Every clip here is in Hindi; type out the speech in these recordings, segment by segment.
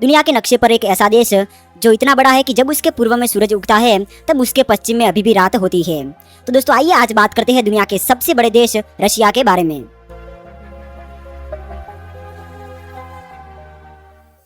दुनिया के नक्शे पर एक ऐसा देश जो इतना बड़ा है कि जब उसके पूर्व में सूरज उगता है तब उसके पश्चिम में अभी भी रात होती है। तो दोस्तों आइए आज बात करते हैं दुनिया के सबसे बड़े देश रशिया के बारे में।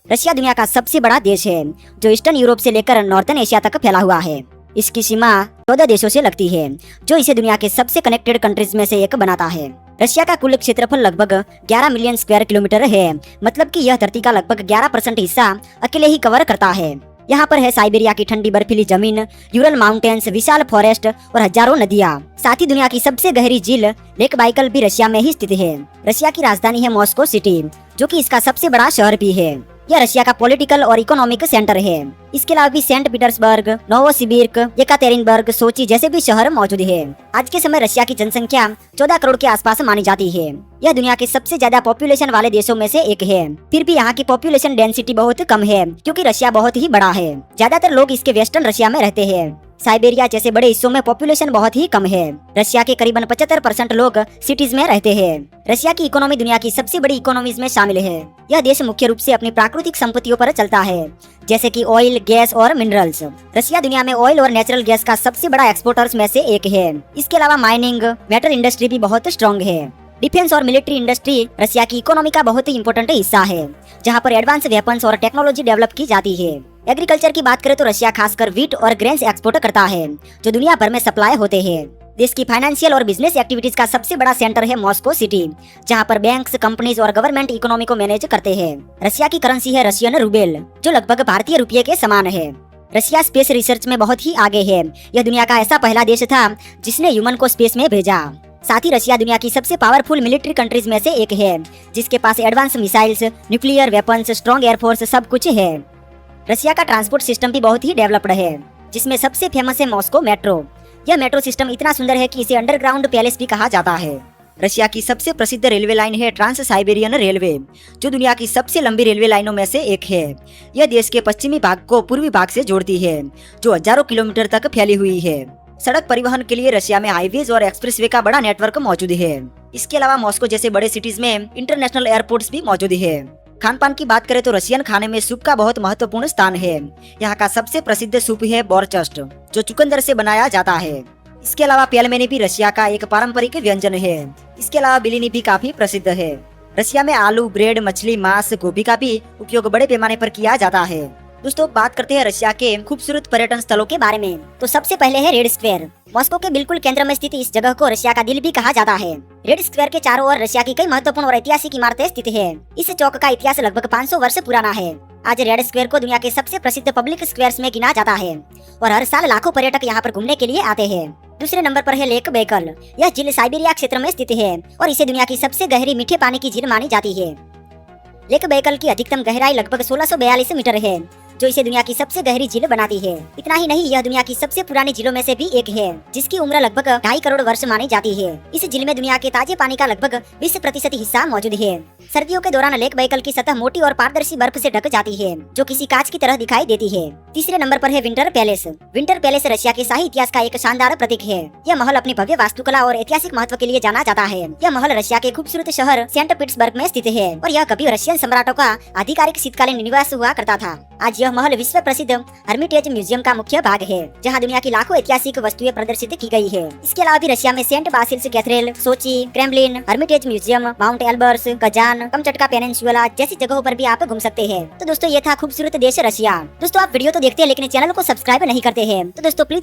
रशिया दुनिया का सबसे बड़ा देश है जो ईस्टर्न यूरोप से लेकर नॉर्थन एशिया तक फैला हुआ है। इसकी सीमा 14 देशों से लगती है जो इसे दुनिया के सबसे कनेक्टेड कंट्रीज में से एक बनाता है। रशिया का कुल क्षेत्रफल लगभग 11 मिलियन स्क्वायर किलोमीटर है, मतलब कि यह धरती का लगभग 11% हिस्सा अकेले ही कवर करता है। यहाँ पर है साइबेरिया की ठंडी बर्फीली जमीन, यूरल माउंटेन्स, विशाल फॉरेस्ट और हजारों नदियाँ। साथ ही दुनिया की सबसे गहरी झील लेक बाइकल भी रशिया में ही स्थित है। रशिया की राजधानी है मॉस्को सिटी, जो कि इसका सबसे बड़ा शहर भी है। यह रशिया का पॉलिटिकल और इकोनॉमिक सेंटर है। इसके अलावा भी सेंट पीटर्सबर्ग, नोवोसिबिर्क, येकातेरिनबर्ग, सोची जैसे भी शहर मौजूद है। आज के समय रशिया की जनसंख्या 14 करोड़ के आसपास मानी जाती है। यह दुनिया के सबसे ज्यादा पॉपुलेशन वाले देशों में से एक है। फिर भी यहाँ की पॉपुलेशन डेंसिटी बहुत कम है क्योंकि रशिया बहुत ही बड़ा है। ज्यादातर लोग इसके वेस्टर्न रशिया में रहते हैं। साइबेरिया जैसे बड़े हिस्सों में पॉपुलेशन बहुत ही कम है। रशिया के करीबन 75% लोग सिटीज में रहते हैं। रशिया की इकोनॉमी दुनिया की सबसे बड़ी इकोनॉमीज में शामिल है। यह देश मुख्य रूप से अपनी प्राकृतिक संपत्तियों पर चलता है, जैसे कि ऑयल, गैस और मिनरल्स। रशिया दुनिया में ऑयल और नेचुरल गैस का सबसे बड़ा एक्सपोर्टर्स में से एक है। इसके अलावा माइनिंग, मेटल इंडस्ट्री भी बहुत स्ट्रॉन्ग है। डिफेंस और मिलिट्री इंडस्ट्री रशिया की इकोनॉमी का बहुत ही इंपॉर्टेंट हिस्सा है, जहाँ पर एडवांस वेपन्स और टेक्नोलॉजी डेवलप की जाती है। एग्रीकल्चर की बात करें तो रशिया खासकर व्हीट और ग्रेन्स एक्सपोर्ट करता है, जो दुनिया भर में सप्लाई होते हैं। देश की फाइनेंशियल और बिजनेस एक्टिविटीज का सबसे बड़ा सेंटर है मॉस्को सिटी, जहां पर बैंक्स, कंपनीज और गवर्नमेंट इकोनॉमी को मैनेज करते हैं। रशिया की करेंसी है रशियन रूबेल, जो लगभग भारतीय रुपये के समान है। रशिया स्पेस रिसर्च में बहुत ही आगे है। यह दुनिया का ऐसा पहला देश था जिसने ह्यूमन को स्पेस में भेजा। साथ ही रशिया दुनिया की सबसे पावरफुल मिलिट्री कंट्रीज में से एक है, जिसके पास advance missiles, nuclear weapons, strong air force सब कुछ है। रशिया का ट्रांसपोर्ट सिस्टम भी बहुत ही डेवलप्ड है, जिसमें सबसे फेमस है मॉस्को मेट्रो। यह मेट्रो सिस्टम इतना सुंदर है कि इसे अंडरग्राउंड पैलेस भी कहा जाता है। रशिया की सबसे प्रसिद्ध रेलवे लाइन है ट्रांस साइबेरियन रेलवे, जो दुनिया की सबसे लंबी रेलवे लाइनों में से एक है। यह देश के पश्चिमी भाग को पूर्वी भाग से जोड़ती है, जो हजारों किलोमीटर तक फैली हुई है। सड़क परिवहन के लिए रशिया में हाईवेज और एक्सप्रेसवे का बड़ा नेटवर्क मौजूद है। इसके अलावा मॉस्को जैसे बड़े सिटीज में इंटरनेशनल एयरपोर्ट्स भी मौजूद है। खान पान की बात करें तो रशियन खाने में सूप का बहुत महत्वपूर्ण स्थान है। यहाँ का सबसे प्रसिद्ध सूप है बोर्चस्ट, जो चुकंदर से बनाया जाता है। इसके अलावा पेलमेनी भी रशिया का एक पारंपरिक व्यंजन है। इसके अलावा बिलिनी भी काफी प्रसिद्ध है। रशिया में आलू, ब्रेड, मछली, मांस, गोभी का भी उपयोग बड़े पैमाने पर किया जाता है। दोस्तों बात करते हैं रशिया के खूबसूरत पर्यटन स्थलों के बारे में। तो सबसे पहले है रेड स्क्वायर। मॉस्को के बिल्कुल केंद्र में स्थित इस जगह को रशिया का दिल भी कहा जाता है। रेड स्क्वायर के चारों ओर रशिया की कई महत्वपूर्ण और ऐतिहासिक इमारतें स्थित है। इस चौक का इतिहास लगभग 500 वर्ष पुराना है। आज रेड स्क्वायर को दुनिया के सबसे प्रसिद्ध पब्लिक स्क्वायर्स में गिना जाता है और हर साल लाखों पर्यटक यहाँ पर घूमने के लिए आते हैं। दूसरे नंबर पर है लेक बैकल। यह झील साइबेरिया क्षेत्र में स्थित है और इसे दुनिया की सबसे गहरी मीठे पानी की झील मानी जाती है। लेक बैकल की अधिकतम गहराई लगभग 1642 मीटर है, जो इसे दुनिया की सबसे गहरी झील बनाती है। इतना ही नहीं, यह दुनिया की सबसे पुरानी झीलों में से भी एक है, जिसकी उम्र लगभग 2.5 करोड़ वर्ष मानी जाती है। इस झील में दुनिया के ताजे पानी का लगभग 20% हिस्सा मौजूद है। सर्दियों के दौरान लेक बैकल की सतह मोटी और पारदर्शी बर्फ से ढक जाती है, जो किसी कांच की तरह दिखाई देती है। तीसरे नंबर पर है winter palace. Winter palace Russia के शाही इतिहास का एक शानदार प्रतीक है। यह महल अपनी भव्य वास्तुकला और ऐतिहासिक महत्व के लिए जाना जाता है। यह महल रशिया के खूबसूरत शहर सेंट पीटर्सबर्ग में स्थित है और यह कभी रशियन सम्राटों का आधिकारिक शीतकालीन निवास हुआ करता था। आज यह महल विश्व प्रसिद्ध हर्मिटेज म्यूजियम का मुख्य भाग है, जहां दुनिया की लाखों ऐतिहासिक वस्तुएं प्रदर्शित की गई है। इसके अलावा भी रशिया में Saint Basil's cathedral, Sochi, Kremlin, Hermitage museum, Mount Elbrus, Kazan, Kamchatka peninsula जैसी जगहों पर भी आप घूम सकते हैं। तो दोस्तों ये था खूबसूरत देश रशिया। दोस्तों आप वीडियो तो देखते हैं लेकिन चैनल को सब्सक्राइब नहीं करते हैं, तो दोस्तों प्लीज